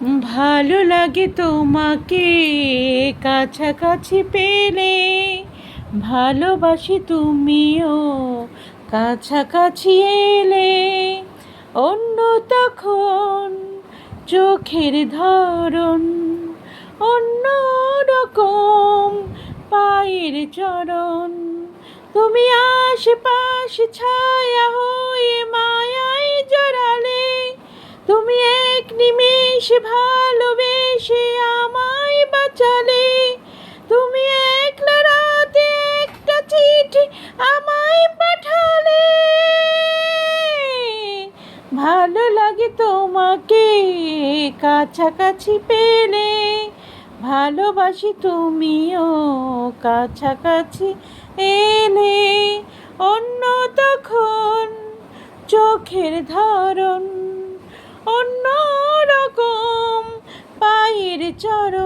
ভালো লাগে তোমাকে কাছাকাছি পেলে, ভালোবাসি তুমিও কাছাকাছি এলে। অন্য তখন চোখের ধরন, অন্য রকম পায়ের চরণ। তুমি আশেপাশে ছায়া হয়ে মায়ায় জড়ালে, তুমি এক নিমেষে ভালোবেসে আমায় বাঁচালে। তুমি একলা রাতে একটা চিঠি আমায় পাঠালে। ভালো লাগে তোমাকে কাছাকাছি পেলে, ভালোবাসি তুমিও কাছাকাছি এলে। অন্য তখন চোখের ধরন, অন্য রকম পায়ের চরণ।